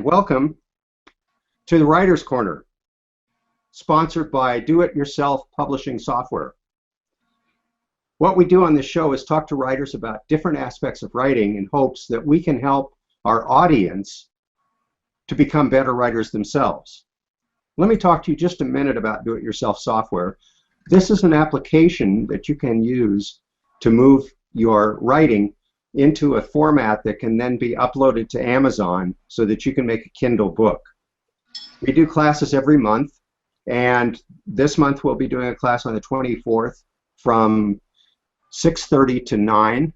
Welcome to the Writer's Corner, sponsored by Do-It-Yourself Publishing Software. What we do on this show is talk to writers about different aspects of writing in hopes that we can help our audience to become better writers themselves. Let me talk to you just a minute about Do-It-Yourself software. This is an application that you can use to move your writing into a format that can then be uploaded to Amazon so that you can make a Kindle book. We do classes every month, and this month we'll be doing a class on the 24th from 6:30 to 9.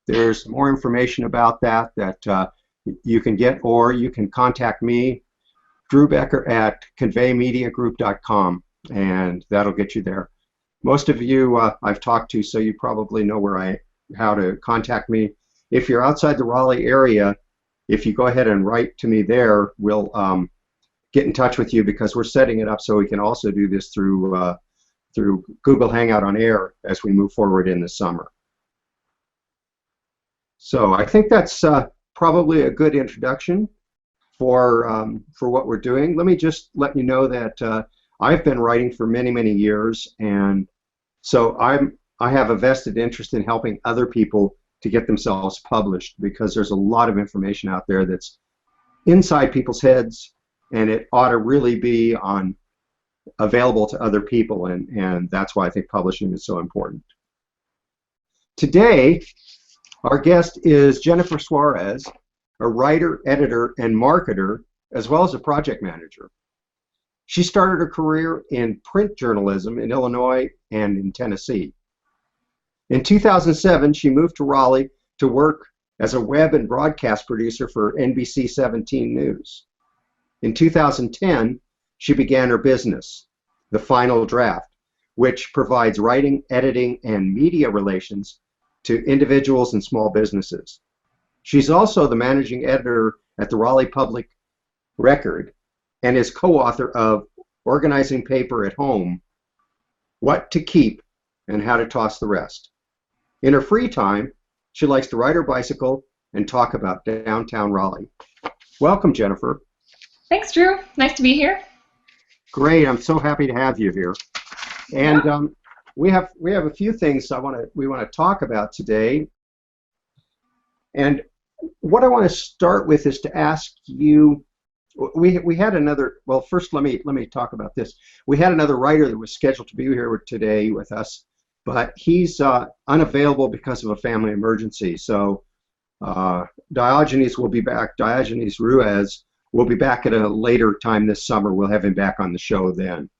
There's more information about that you can get, or you can contact me, Drew Becker at conveymediagroup.com, and that'll get you there. Most of you I've talked to, so you probably know how to contact me. If you're outside the Raleigh area, if you go ahead and write to me there, we'll get in touch with you, because we're setting it up so we can also do this through Google Hangout on Air as we move forward in the summer. So I think that's probably a good introduction for what we're doing. Let me just let you know that I've been writing for many, many years, and so I have a vested interest in helping other people to get themselves published, because there's a lot of information out there that's inside people's heads, and it ought to really be available to other people, and that's why I think publishing is so important. Today, our guest is Jennifer Suarez, a writer, editor, and marketer, as well as a project manager. She started her career in print journalism in Illinois and in Tennessee. In 2007, she moved to Raleigh to work as a web and broadcast producer for NBC 17 News. In 2010, she began her business, The Final Draft, which provides writing, editing, and media relations to individuals and small businesses. She's also the managing editor at the Raleigh Public Record and is co-author of Organizing Paper at Home, What to Keep and How to Toss the Rest. In her free time, she likes to ride her bicycle and talk about downtown Raleigh. Welcome, Jennifer. Thanks, Drew. Nice to be here. Great. I'm so happy to have you here. And we have a few things we want to talk about today. And what I want to start with is to ask you. We had another. Well, first let me talk about this. We had another writer that was scheduled to be here today with us, but he's unavailable because of a family emergency. So Diogenes will be back. Diogenes Suarez will be back at a later time this summer. We'll have him back on the show then.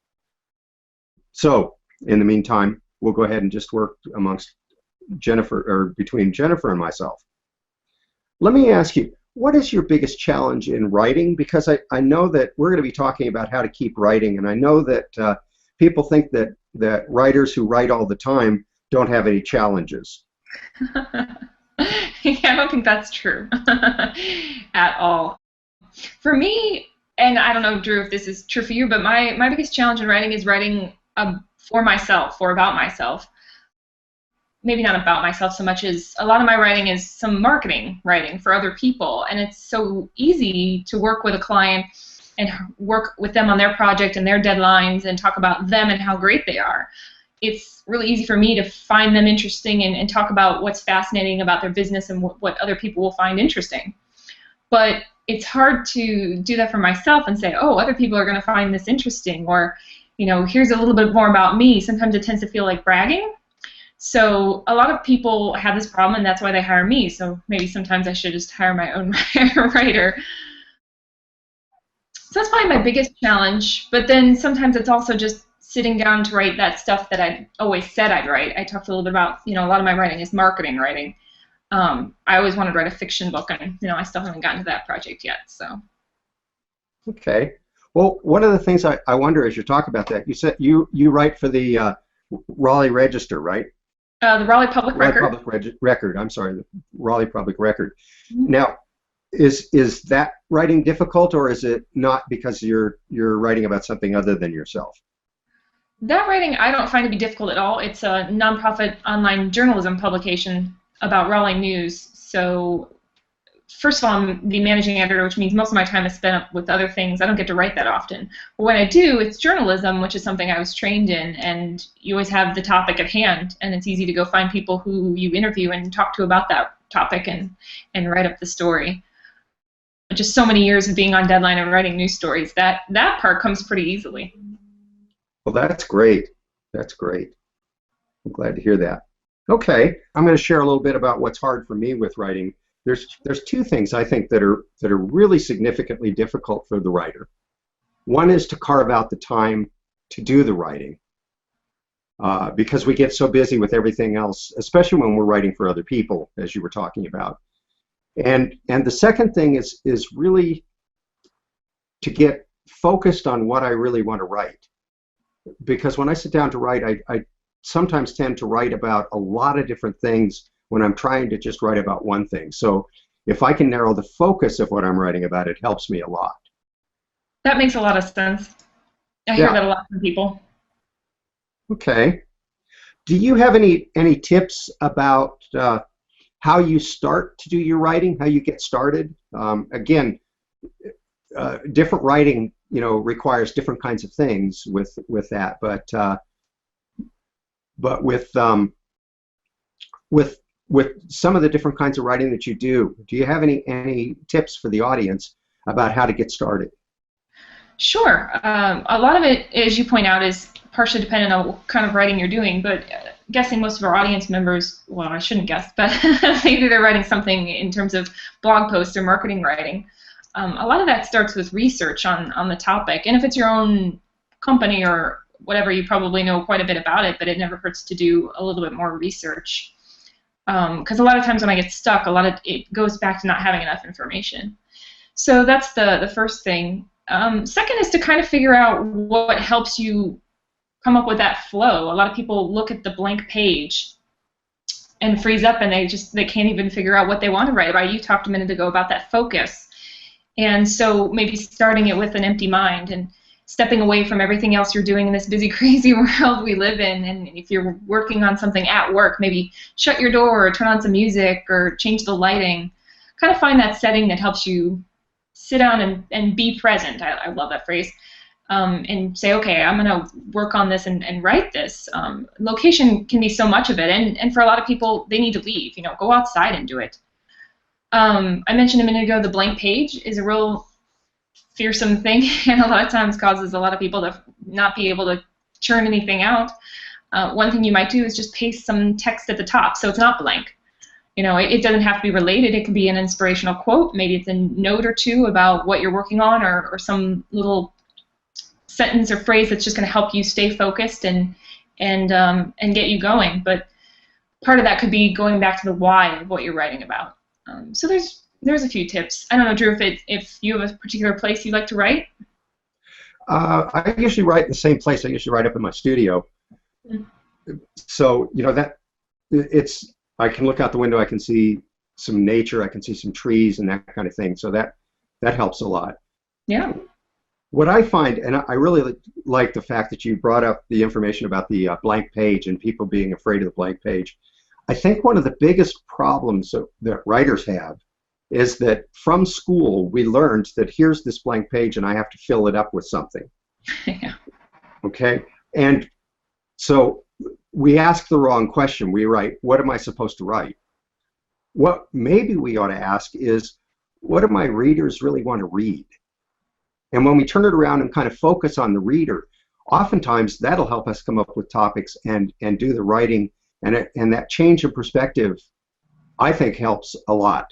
So in the meantime, we'll go ahead and just work amongst Jennifer, or between Jennifer and myself. Let me ask you, what is your biggest challenge in writing? Because I know that we're going to be talking about how to keep writing, and I know that people think that writers who write all the time don't have any challenges. Yeah, I don't think that's true at all. For me, and I don't know, Drew, if this is true for you, but my biggest challenge in writing is writing for myself or about myself. Maybe not about myself so much as a lot of my writing is some marketing writing for other people, and it's so easy to work with a client and work with them on their project and their deadlines and talk about them and how great they are. It's really easy for me to find them interesting and talk about what's fascinating about their business and what other people will find interesting. But it's hard to do that for myself and say, oh, other people are going to find this interesting, or, here's a little bit more about me. Sometimes it tends to feel like bragging. So a lot of people have this problem, and that's why they hire me. So maybe sometimes I should just hire my own writer. So that's probably my biggest challenge. But then sometimes it's also just sitting down to write that stuff that I always said I'd write. I talked a little bit about, a lot of my writing is marketing writing. I always wanted to write a fiction book, and I still haven't gotten to that project yet. So. Okay. Well, one of the things I wonder as you talk about that, you said you write for the Raleigh Register, right? The Raleigh Public Record. I'm sorry, the Raleigh Public Record. Mm-hmm. Now, is that writing difficult, or is it not because you're writing about something other than yourself? That writing I don't find to be difficult at all. It's a nonprofit online journalism publication about Raleigh news. So first of all, I'm the managing editor, which means most of my time is spent up with other things. I don't get to write that often. But when I do, it's journalism, which is something I was trained in, and you always have the topic at hand, and it's easy to go find people who you interview and talk to about that topic and write up the story. Just so many years of being on deadline and writing news stories, that part comes pretty easily. Well, that's great. That's great. I'm glad to hear that. Okay, I'm going to share a little bit about what's hard for me with writing. There's two things I think that are really significantly difficult for the writer. One is to carve out the time to do the writing, because we get so busy with everything else, especially when we're writing for other people, as you were talking about. And the second thing is really to get focused on what I really want to write. Because when I sit down to write, I sometimes tend to write about a lot of different things when I'm trying to just write about one thing. So if I can narrow the focus of what I'm writing about, it helps me a lot. That makes a lot of sense. I hear that a lot from people. Okay. Do you have any tips about how you start to do your writing, how you get started? Again, different writing, requires different kinds of things with that, but with some of the different kinds of writing that you do you have any tips for the audience about how to get started? Sure. A lot of it, as you point out, is partially dependent on what kind of writing you're doing, but guessing most of our audience members, well, I shouldn't guess, but maybe they're writing something in terms of blog posts or marketing writing. A lot of that starts with research on the topic, and if it's your own company or whatever, you probably know quite a bit about it, but it never hurts to do a little bit more research. Because a lot of times when I get stuck, it goes back to not having enough information. So that's the first thing. Second is to kind of figure out what helps you come up with that flow. A lot of people look at the blank page and freeze up, and they can't even figure out what they want to write about. You talked a minute ago about that focus. And so maybe starting it with an empty mind and stepping away from everything else you're doing in this busy, crazy world we live in. And if you're working on something at work, maybe shut your door or turn on some music or change the lighting. Kind of find that setting that helps you sit down and be present. I love that phrase. And say, okay, I'm going to work on this and write this. Location can be so much of it. And for a lot of people, they need to leave. Go outside and do it. I mentioned a minute ago the blank page is a real fearsome thing, and a lot of times causes a lot of people to not be able to churn anything out. One thing you might do is just paste some text at the top so it's not blank. It doesn't have to be related. It could be an inspirational quote. Maybe it's a note or two about what you're working on, or some little sentence or phrase that's just going to help you stay focused and get you going. But part of that could be going back to the why of what you're writing about. So there's a few tips. I don't know, Drew, if you have a particular place you like to write? I usually write in the same place. I usually write up in my studio. Mm-hmm. So, I can look out the window, I can see some nature, I can see some trees and that kind of thing. So that helps a lot. Yeah. What I find, and I really like the fact that you brought up the information about the blank page and people being afraid of the blank page. I think one of the biggest problems that writers have is that from school we learned that here's this blank page and I have to fill it up with something. Yeah. Okay? And so we ask the wrong question. We write, what am I supposed to write? What maybe we ought to ask is, what do my readers really want to read? And when we turn it around and kind of focus on the reader, oftentimes that'll help us come up with topics and do the writing. And that change of perspective, I think, helps a lot.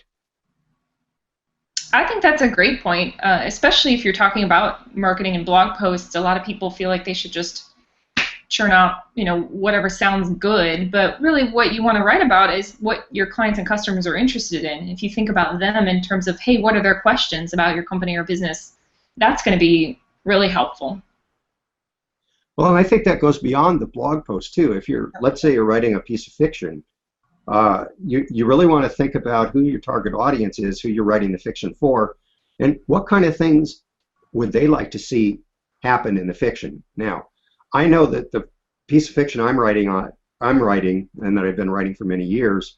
I think that's a great point, especially if you're talking about marketing and blog posts. A lot of people feel like they should just churn out, whatever sounds good, but really what you want to write about is what your clients and customers are interested in. If you think about them in terms of, hey, what are their questions about your company or business, that's going to be really helpful. Well, and I think that goes beyond the blog post too. If let's say you're writing a piece of fiction, you really want to think about who your target audience is, who you're writing the fiction for, and what kind of things would they like to see happen in the fiction. Now, I know that the piece of fiction I'm writing, and that I've been writing for many years,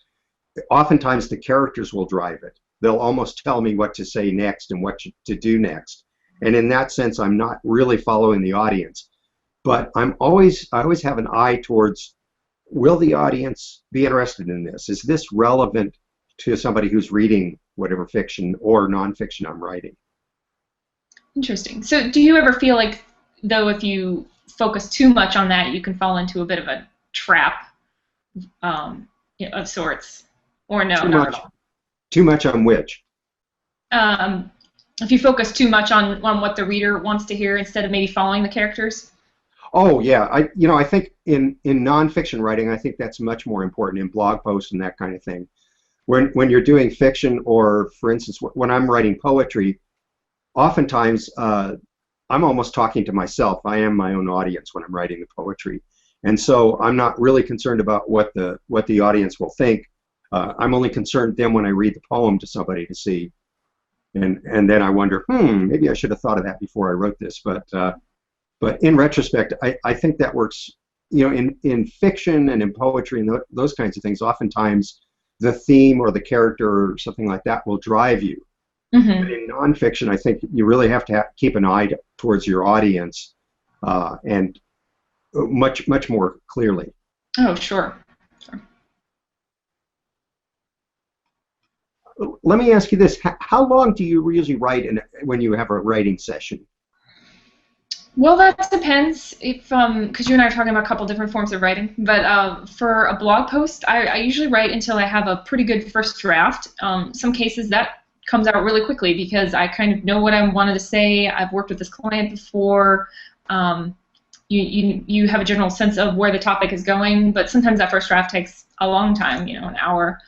oftentimes the characters will drive it. they'll almost tell me what to say next and what to do next. And in that sense, I'm not really following the audience. But I always have an eye towards, will the audience be interested in this? Is this relevant to somebody who's reading whatever fiction or nonfiction I'm writing? Interesting. So do you ever feel like, though, if you focus too much on that, you can fall into a bit of a trap of sorts? Or no, not at all? Too much on which? If you focus too much on what the reader wants to hear instead of maybe following the characters? Oh yeah, I think in nonfiction writing, I think that's much more important in blog posts and that kind of thing. When you're doing fiction, or for instance, when I'm writing poetry, oftentimes I'm almost talking to myself. I am my own audience when I'm writing the poetry, and so I'm not really concerned about what the audience will think. I'm only concerned then when I read the poem to somebody to see, and then I wonder, maybe I should have thought of that before I wrote this. But in retrospect, I think that works. In fiction and in poetry and those kinds of things, oftentimes the theme or the character or something like that will drive you. Mm-hmm. But in nonfiction, I think you really have to keep an eye towards your audience, and much more clearly. Oh, sure. Let me ask you this: how long do you usually write when you have a writing session? Well, that depends. If because you and I are talking about a couple different forms of writing, but for a blog post, I usually write until I have a pretty good first draft. Some cases that comes out really quickly because I kind of know what I wanted to say. I've worked with this client before. You have a general sense of where the topic is going, but sometimes that first draft takes a long time, an hour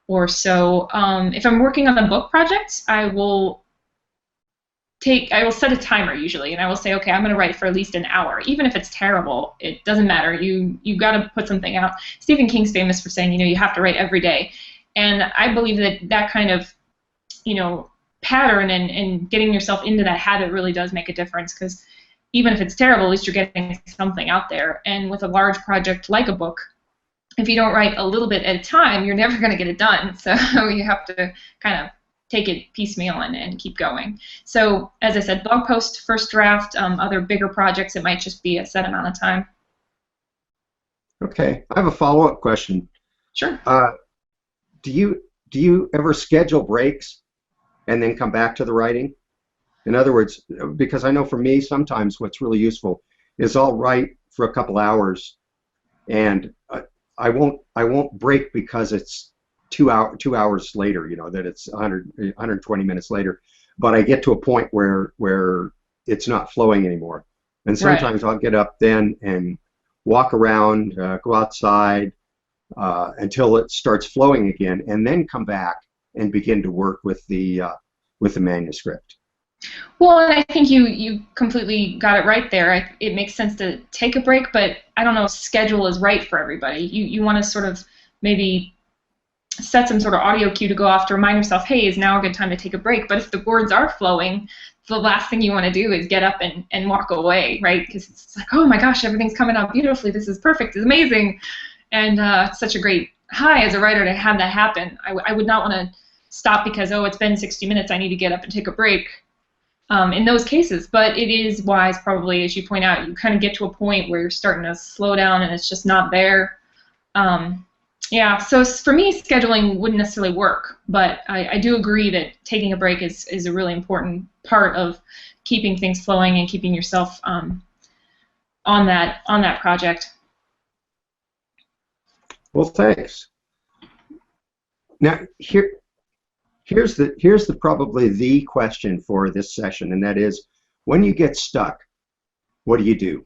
or so. If I'm working on a book project, I will set a timer usually, and I will say, okay, I'm going to write for at least an hour. Even if it's terrible, it doesn't matter. You got to put something out. Stephen King's famous for saying, you have to write every day. And I believe that kind of, pattern and getting yourself into that habit really does make a difference, because even if it's terrible, at least you're getting something out there. And with a large project like a book, if you don't write a little bit at a time, you're never going to get it done. So you have to kind of take it piecemeal and keep going. So as I said, blog post, first draft, other bigger projects, it might just be a set amount of time. Okay, I have a follow-up question. Sure. Do you ever schedule breaks and then come back to the writing? In other words, because I know for me sometimes what's really useful is I'll write for a couple hours, and I won't break because it's 2 hours later, that it's 120 minutes later, but I get to a point where it's not flowing anymore. And sometimes I'll get up then and walk around, go outside until it starts flowing again, and then come back and begin to work with the manuscript. Well, and I think you completely got it right there. It makes sense to take a break, but I don't know if schedule is right for everybody. You want to sort of maybe set some sort of audio cue to go off to remind yourself, hey, is now a good time to take a break? But if the words are flowing, the last thing you want to do is get up and walk away, right? Because it's like, oh my gosh, everything's coming out beautifully. This is perfect. It's amazing. And it's such a great high as a writer to have that happen. I would not want to stop because, it's been 60 minutes, I need to get up and take a break in those cases. But it is wise, probably, as you point out, you kind of get to a point where you're starting to slow down and it's just not there. Yeah, so for me, scheduling wouldn't necessarily work, but I do agree that taking a break is a really important part of keeping things flowing and keeping yourself on that project. Well, thanks. Now, here's the probably the question for this session, and that is, when you get stuck, what do you do?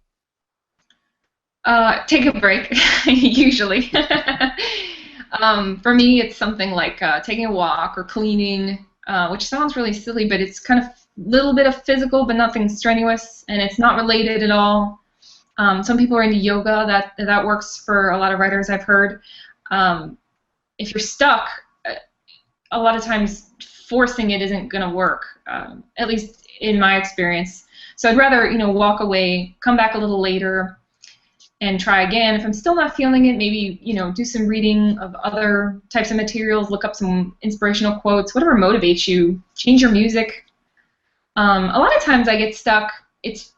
Take a break, usually. For me, it's something like taking a walk or cleaning, which sounds really silly, but it's kind of a little bit of physical, but nothing strenuous, and it's not related at all. Some people are into yoga. That works for a lot of writers, I've heard. If you're stuck, a lot of times forcing it isn't going to work, at least in my experience. So I'd rather walk away, come back a little later, and try again. If I'm still not feeling it, maybe, do some reading of other types of materials, look up some inspirational quotes, whatever motivates you. Change your music. A lot of times I get stuck. It's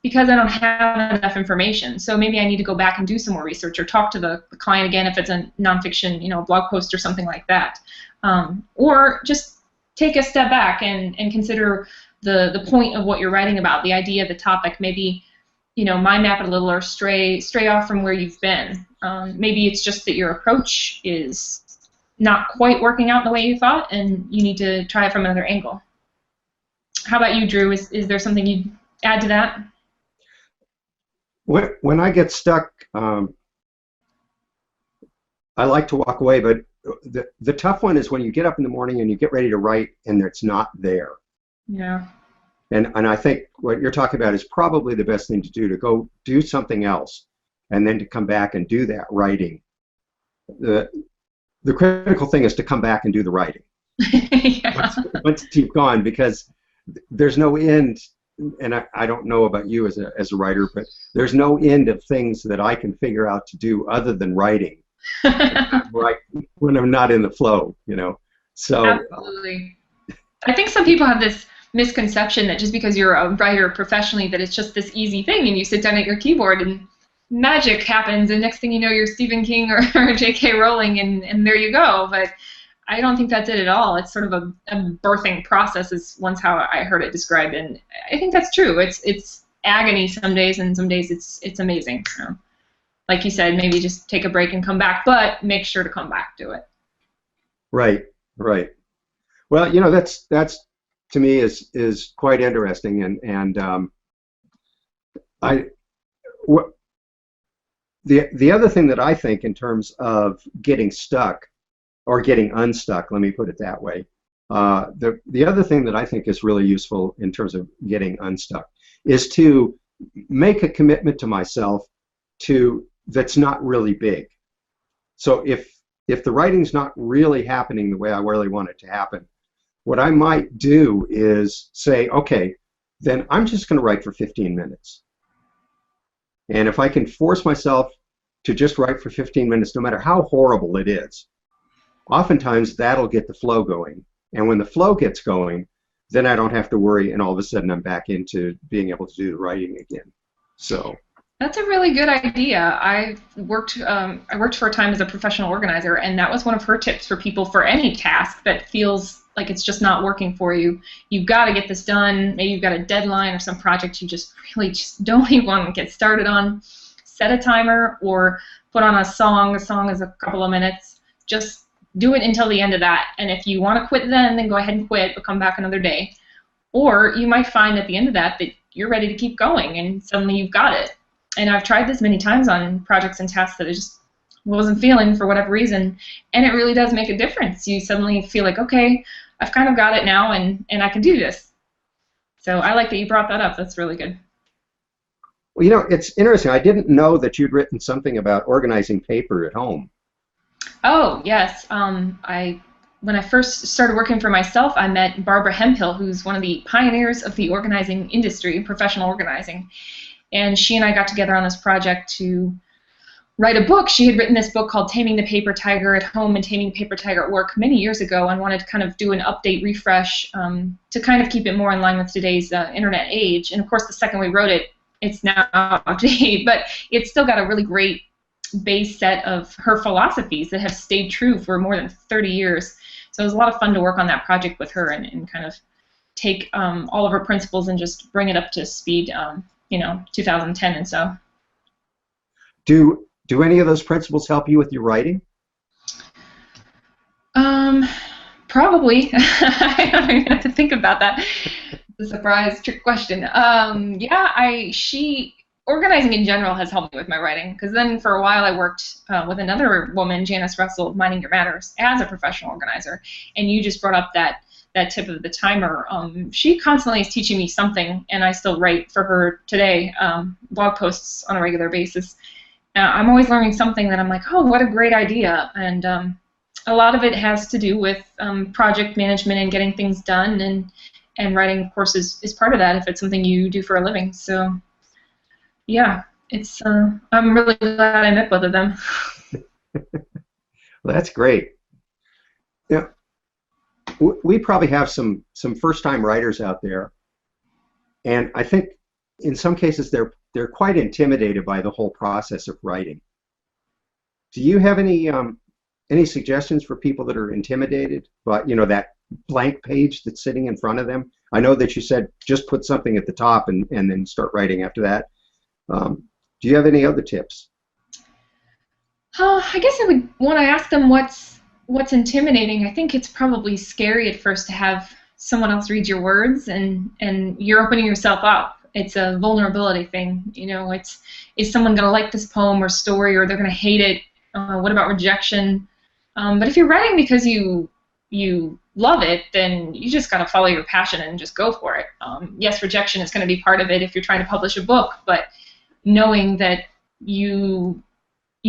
because I don't have enough information. So maybe I need to go back and do some more research or talk to the client again if it's a nonfiction, blog post or something like that. Or just take a step back and consider the point of what you're writing about, the idea, the topic. Maybe, mind map it a little or stray off from where you've been. Maybe it's just that your approach is not quite working out the way you thought, and you need to try it from another angle. How about you, Drew? Is there something you'd add to that? When I get stuck, I like to walk away, but the tough one is when you get up in the morning and you get ready to write and it's not there. Yeah. And I think what you're talking about is probably the best thing to do, to go do something else and then to come back and do that writing. The critical thing is to come back and do the writing. Yeah. Once you've gone, because there's no end, and I don't know about you as a writer, but there's no end of things that I can figure out to do other than writing. Right, when I'm not in the flow, So absolutely. I think some people have this misconception that just because you're a writer professionally that it's just this easy thing and you sit down at your keyboard and magic happens and next thing you know you're Stephen King or J.K. Rowling and there you go. But I don't think that's it at all. It's sort of a birthing process is once how I heard it described, and I think that's true. It's agony some days, and some days it's amazing. So, like you said, maybe just take a break and come back, but make sure to come back to it. Right. Well, that's to me is quite interesting, and the other thing that I think in terms of getting stuck or getting unstuck, let me put it that way. The other thing that I think is really useful in terms of getting unstuck is to make a commitment to myself that's not really big. So if the writing's not really happening the way I really want it to happen, what I might do is say, okay, then I'm just going to write for 15 minutes. And if I can force myself to just write for 15 minutes, no matter how horrible it is, oftentimes that'll get the flow going. And when the flow gets going, then I don't have to worry, and all of a sudden I'm back into being able to do the writing again. So that's a really good idea. I worked for a time as a professional organizer, and that was one of her tips for people for any task that feels like it's just not working for you. You've got to get this done. Maybe you've got a deadline or some project you just really just don't even want to get started on. Set a timer or put on a song. A song is a couple of minutes. Just do it until the end of that. And if you want to quit then go ahead and quit, but come back another day. Or you might find at the end of that you're ready to keep going, and suddenly you've got it. And I've tried this many times on projects and tasks that I just wasn't feeling for whatever reason, and it really does make a difference. You suddenly feel like, okay, I've kind of got it now, and I can do this. So I like that you brought that up. That's really good. Well, it's interesting. I didn't know that you'd written something about organizing paper at home. Oh, yes. When I first started working for myself, I met Barbara Hemphill, who's one of the pioneers of the organizing industry, professional organizing. And she and I got together on this project to write a book. She had written this book called Taming the Paper Tiger at Home and Taming the Paper Tiger at Work many years ago, and wanted to kind of do an update, refresh, to kind of keep it more in line with today's internet age. And of course, the second we wrote it, it's now outdated, but it's still got a really great base set of her philosophies that have stayed true for more than 30 years. So it was a lot of fun to work on that project with her and kind of take all of her principles and just bring it up to speed, 2010 and so. Do any of those principles help you with your writing? Probably. I don't even have to think about that. It's a surprise trick question. Organizing in general has helped me with my writing, because then for a while I worked with another woman, Janice Russell, of Minding Your Matters, as a professional organizer, and you just brought up that tip of the timer. She constantly is teaching me something, and I still write for her today, blog posts on a regular basis. I'm always learning something that I'm like, oh, what a great idea, and a lot of it has to do with project management and getting things done, and writing, of course, is part of that if it's something you do for a living. So yeah, it's I'm really glad I met both of them. Well, that's great. Yeah, we probably have some first-time writers out there, and I think in some cases they're quite intimidated by the whole process of writing. Do you have any suggestions for people that are intimidated by, that blank page that's sitting in front of them? I know that you said just put something at the top and then start writing after that. Do you have any other tips? I guess I would want to ask them what's intimidating. I think it's probably scary at first to have someone else read your words, and you're opening yourself up. It's a vulnerability thing. Is someone going to like this poem or story, or they're going to hate it? What about rejection? But if you're writing because you love it, then you just got to follow your passion and just go for it. Yes, rejection is going to be part of it if you're trying to publish a book, but knowing that you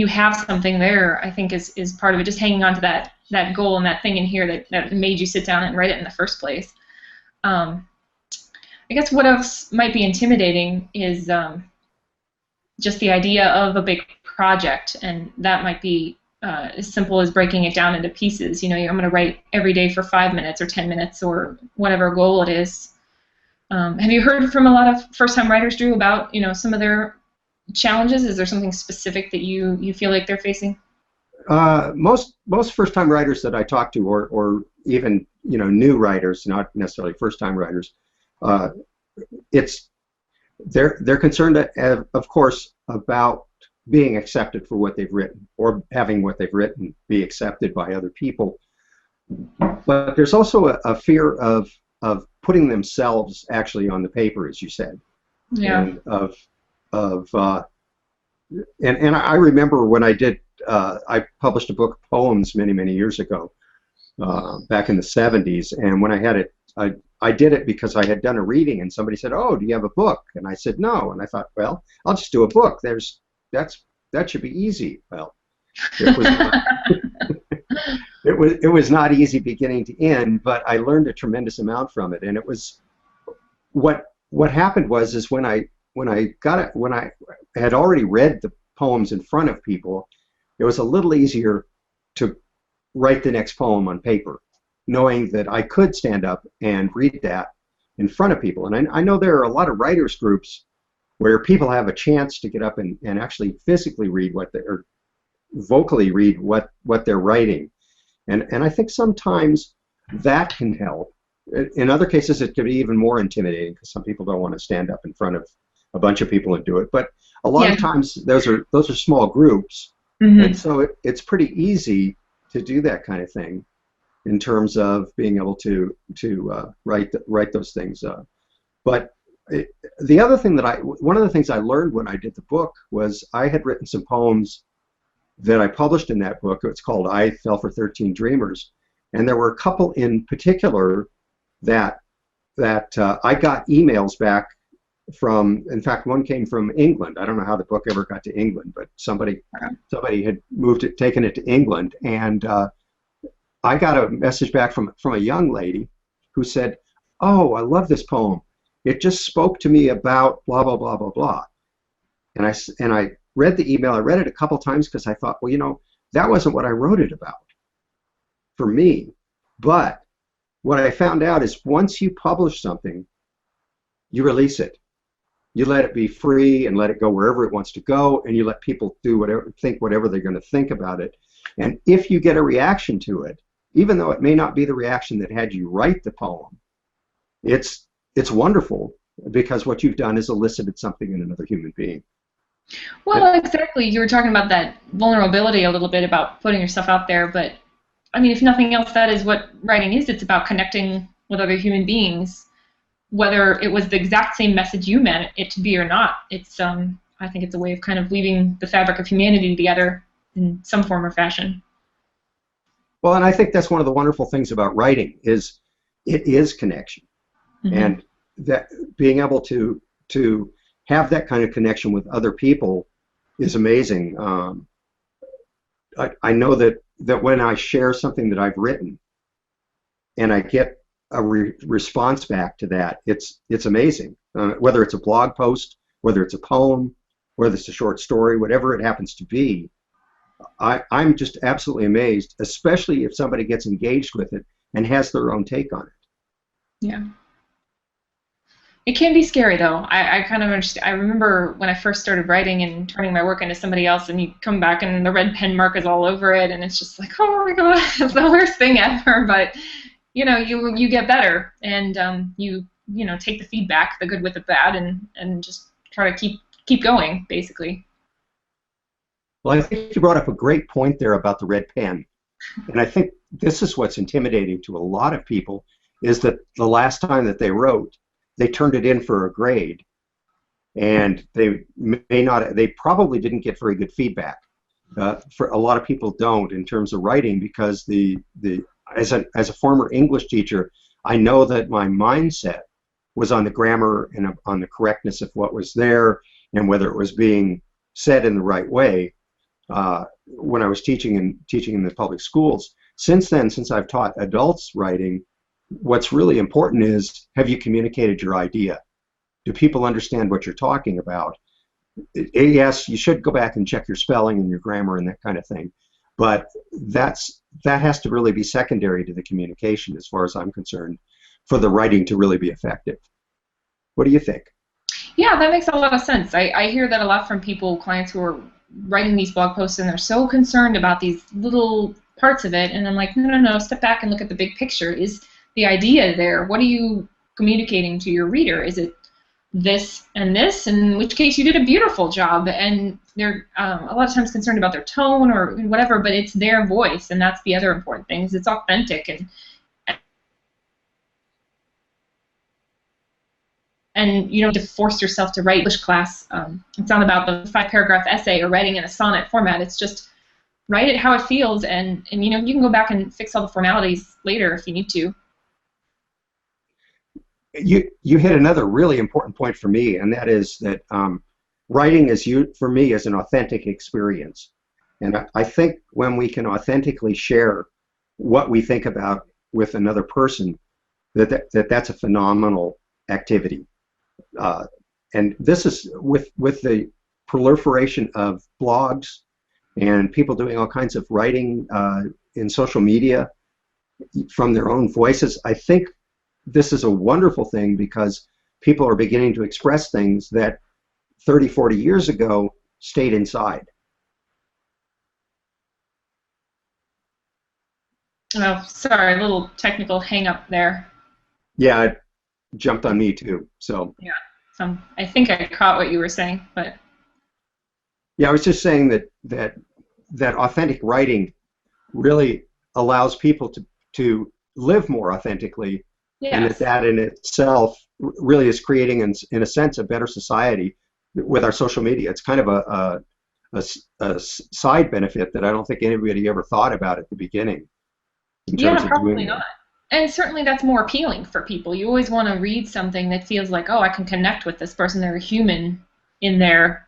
have something there, I think is part of it. Just hanging on to that goal and that thing in here that made you sit down and write it in the first place. I guess what else might be intimidating is just the idea of a big project, and that might be as simple as breaking it down into pieces. I'm going to write every day for 5 minutes or 10 minutes or whatever goal it is. Have you heard from a lot of first-time writers, Drew, about some of their challenges? Is there something specific that you feel like they're facing? Most first-time writers that I talk to, or even new writers, not necessarily first-time writers, they're concerned, of course, about being accepted for what they've written, or having what they've written be accepted by other people. But there's also a fear of putting themselves actually on the paper, as you said. Yeah. And I remember when I published a book of poems many years ago, back in the 70s, and when I had it, I did it because I had done a reading, and somebody said, "Oh, do you have a book?" And I said, "No," and I thought, well, I'll just do a book. That should be easy. Well, it was not, it was not easy beginning to end, but I learned a tremendous amount from it. And it was what happened was when I had already read the poems in front of people, it was a little easier to write the next poem on paper, knowing that I could stand up and read that in front of people. And I know there are a lot of writers groups where people have a chance to get up and actually physically read or vocally read what they're writing. And I think sometimes that can help. In other cases, it can be even more intimidating because some people don't want to stand up in front of a bunch of people and do it. But a lot of times those are small groups, and so it's pretty easy to do that kind of thing in terms of being able to write those things. But the other thing one of the things I learned when I did the book was I had written some poems that I published in that book. It's called "I Fell for 13 Dreamers," and there were a couple in particular that I got emails back from. In fact, one came from England. I don't know how the book ever got to England, but somebody had taken it to England, and I got a message back from a young lady who said, "Oh, I love this poem. It just spoke to me about blah blah blah blah blah." And I read the email. I read it a couple times because I thought, well, that wasn't what I wrote it about for me. But what I found out is once you publish something, you release it. You let it be free and let it go wherever it wants to go, and you let people do whatever they're going to think about it. And if you get a reaction to it, even though it may not be the reaction that had you write the poem, it's wonderful because what you've done is elicited something in another human being. Well, exactly. You were talking about that vulnerability a little bit about putting yourself out there, but I mean, if nothing else, that is what writing is. It's about connecting with other human beings, whether it was the exact same message you meant it to be or not. It's I think it's a way of kind of weaving the fabric of humanity together in some form or fashion. Well, and I think that's one of the wonderful things about writing is it is connection. And that being able to have that kind of connection with other people is amazing. I know that when I share something that I've written and I get a response back to that, it's amazing. Whether it's a blog post, whether it's a poem, whether it's a short story, whatever it happens to be, I'm just absolutely amazed, especially if somebody gets engaged with it and has their own take on it. Yeah. It can be scary, though. I kind of understand. I remember when I first started writing and turning my work into somebody else, and you come back and the red pen mark is all over it, and it's just like, oh my God, it's the worst thing ever. But you get better, and you take the feedback, the good with the bad, and just try to keep going, basically. Well, I think you brought up a great point there about the red pen, and I think this is what's intimidating to a lot of people, is that the last time that they wrote, they turned it in for a grade, and they probably didn't get very good feedback. For a lot of people don't in terms of writing, because as a former English teacher, I know that my mindset was on the grammar and on the correctness of what was there and whether it was being said in the right way when I was teaching in the public schools. Since then, since I've taught adults writing, what's really important is, have you communicated your idea? Do people understand what you're talking about? Yes, you should go back and check your spelling and your grammar and that kind of thing, but that has to really be secondary to the communication, as far as I'm concerned, for the writing to really be effective. What do you think? Yeah, that makes a lot of sense. I hear that a lot from clients who are writing these blog posts, and they're so concerned about these little parts of it, and I'm like, no, step back and look at the big picture. Is the idea there? What are you communicating to your reader? Is it this and this? In which case you did a beautiful job, and they're a lot of times concerned about their tone or whatever, but it's their voice, and that's the other important thing, is it's authentic, and you don't have to force yourself to write English class. It's not about the 5-paragraph essay or writing in a sonnet format. It's just write it how it feels, and you can go back and fix all the formalities later if you need to. You hit another really important point for me, and that is that writing for me is an authentic experience. And I think when we can authentically share what we think about with another person, that's a phenomenal activity. And this is with the proliferation of blogs and people doing all kinds of writing in social media from their own voices. I think this is a wonderful thing, because people are beginning to express things that 30, 40 years ago stayed inside. Oh, sorry, a little technical hang-up there. Yeah, it jumped on me too. So yeah, I think I caught what you were saying, but yeah, I was just saying that authentic writing really allows people to live more authentically. Yes. And that in itself really is creating, in a sense, a better society with our social media. It's kind of a side benefit that I don't think anybody ever thought about at the beginning. Yeah, probably not. And certainly that's more appealing for people. You always want to read something that feels like, oh, I can connect with this person. They're a human in there,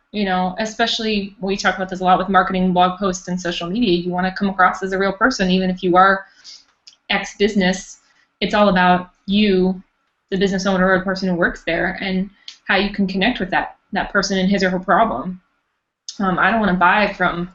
especially we talk about this a lot with marketing, blog posts, and social media. You want to come across as a real person, even if you are ex-business. It's all about you, the business owner or the person who works there, and how you can connect with that person and his or her problem. I don't want to buy from,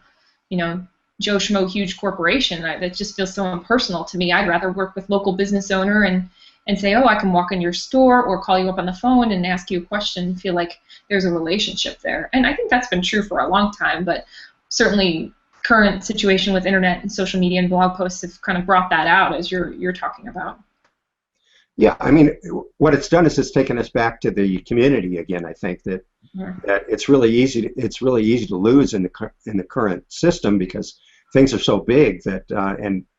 Joe Schmo huge corporation. That just feels so impersonal to me. I'd rather work with local business owner and say, oh, I can walk in your store or call you up on the phone and ask you a question and feel like there's a relationship there. And I think that's been true for a long time, but certainly current situation with internet and social media and blog posts have kind of brought that out, as you're talking about. Yeah, I mean, what it's done is it's taken us back to the community again. I think that it's really easy to lose in the current system, because things are so big that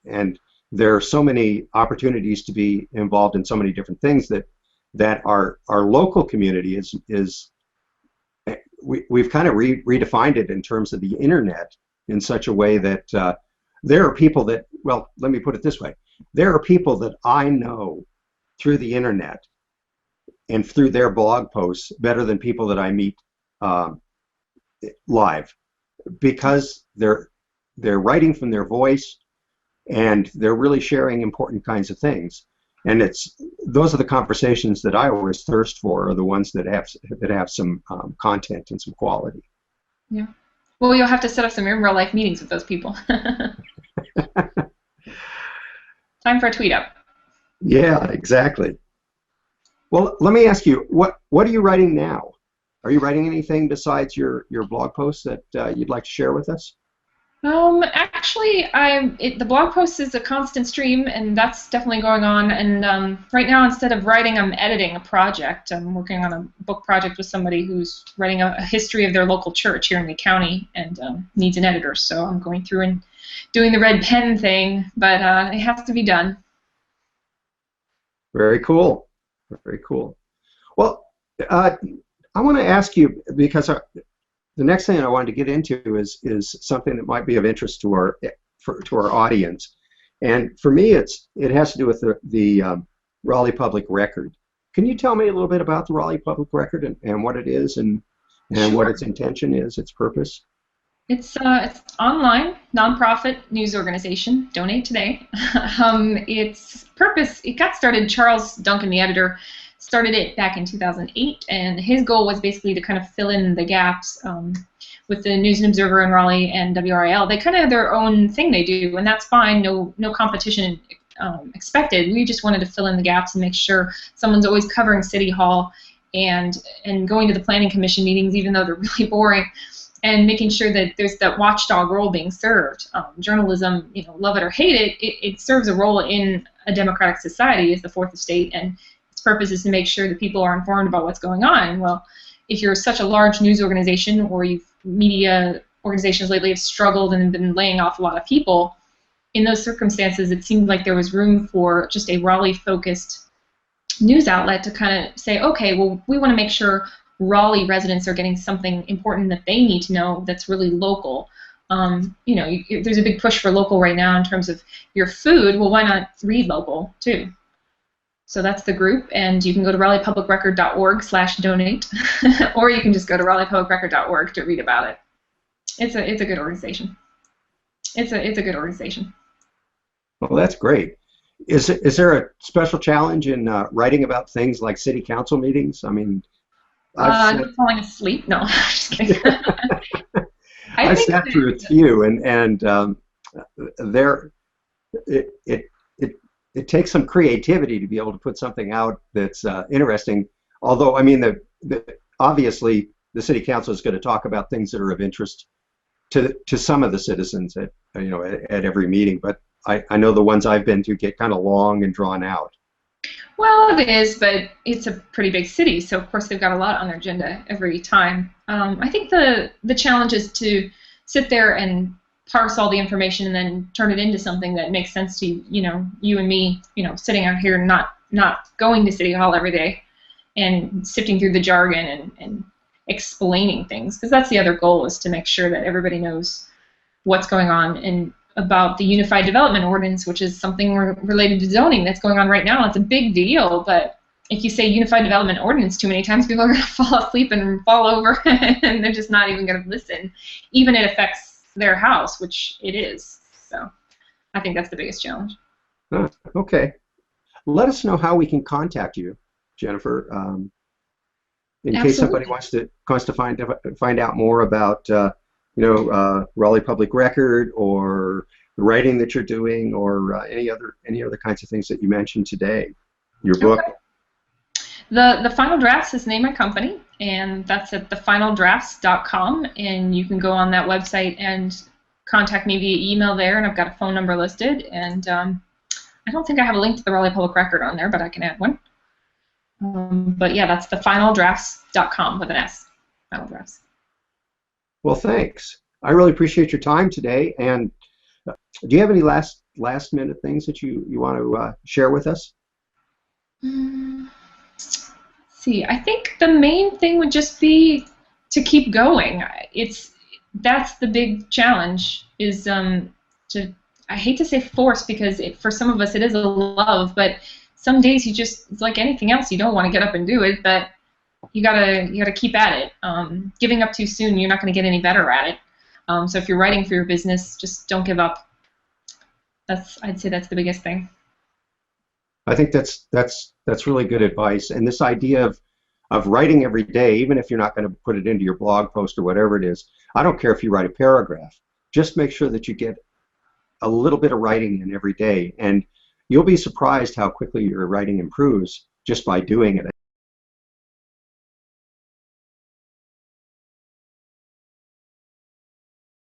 and there are so many opportunities to be involved in so many different things that our local community we've kind of redefined it in terms of the internet in such a way that there are people that, well, let me put it this way, there are people that I know through the internet and through their blog posts better than people that I meet live, because they're writing from their voice and they're really sharing important kinds of things. And those are the conversations that I always thirst for, are the ones that have some content and some quality. Yeah. Well, you'll have to set up some in real life meetings with those people. Time for a tweet up. Yeah, exactly. Well, let me ask you, what are you writing now? Are you writing anything besides your blog posts that you'd like to share with us? Actually, the blog post is a constant stream, and that's definitely going on. And right now, instead of writing, I'm editing a project. I'm working on a book project with somebody who's writing a history of their local church here in the county and needs an editor. So I'm going through and doing the red pen thing, but it has to be done. Very cool. Very cool. Well, I want to ask you, because the next thing I wanted to get into is something that might be of interest to our audience, and for me, it has to do with the Raleigh Public Record. Can you tell me a little bit about the Raleigh Public Record and what it is and Sure. what its intention is, its purpose? It's online, nonprofit news organization. Donate today. Its purpose, it got started, Charles Duncan, the editor, started it back in 2008, and his goal was basically to kind of fill in the gaps with the News and Observer in Raleigh and WRAL. They kind of have their own thing they do, and that's fine, no competition expected. We just wanted to fill in the gaps and make sure someone's always covering City Hall and going to the Planning Commission meetings, even though they're really boring, and making sure that there's that watchdog role being served. Journalism, love it or hate it, it serves a role in a democratic society as the fourth estate, and its purpose is to make sure that people are informed about what's going on. Well, if you're such a large news organization, or media organizations lately have struggled and been laying off a lot of people, in those circumstances, it seemed like there was room for just a Raleigh-focused news outlet to kind of say, okay, well, we want to make sure Raleigh residents are getting something important that they need to know that's really local. There's a big push for local right now in terms of your food. Well, why not read local too? So that's the group, and you can go to raleighpublicrecord.org/donate, or you can just go to raleighpublicrecord.org to read about it. It's a good organization. It's a good organization. Well, that's great. Is there a special challenge in writing about things like city council meetings? I mean, not falling asleep? No, I'm just kidding. I've sat through a few, and it takes some creativity to be able to put something out that's interesting. Although, I mean, obviously the city council is going to talk about things that are of interest to some of the citizens at every meeting. But I know the ones I've been to get kind of long and drawn out. Well, it is, but it's a pretty big city, so of course they've got a lot on their agenda every time. I think the challenge is to sit there and parse all the information and then turn it into something that makes sense to you and me, sitting out here not going to City Hall every day and sifting through the jargon and explaining things, because that's the other goal, is to make sure that everybody knows what's going on and about the Unified Development Ordinance, which is something related to zoning that's going on right now. It's a big deal, but if you say Unified Development Ordinance too many times, people are going to fall asleep and fall over, and they're just not even going to listen, even if it affects their house, which it is. So I think that's the biggest challenge. Okay. Let us know how we can contact you, Jennifer, in case somebody wants to find out more about Raleigh Public Record, or the writing that you're doing, or any other kinds of things that you mentioned today. Your book. Okay. The Final Drafts is the name of my company, and that's at thefinaldrafts.com, and you can go on that website and contact me via email there, and I've got a phone number listed, and I don't think I have a link to the Raleigh Public Record on there, but I can add one. But yeah, that's thefinaldrafts.com with an S. Final Drafts. Well, thanks. I really appreciate your time today. And do you have any last minute things that you want to share with us? See, I think the main thing would just be to keep going. That's the big challenge, is I hate to say force, because for some of us it is a love, but some days it's like anything else, you don't want to get up and do it, but you gotta keep at it. Giving up too soon, you're not going to get any better at it. So if you're writing for your business, just don't give up. I'd say that's the biggest thing. I think that's really good advice. And this idea of writing every day, even if you're not going to put it into your blog post or whatever it is, I don't care if you write a paragraph. Just make sure that you get a little bit of writing in every day, and you'll be surprised how quickly your writing improves just by doing it.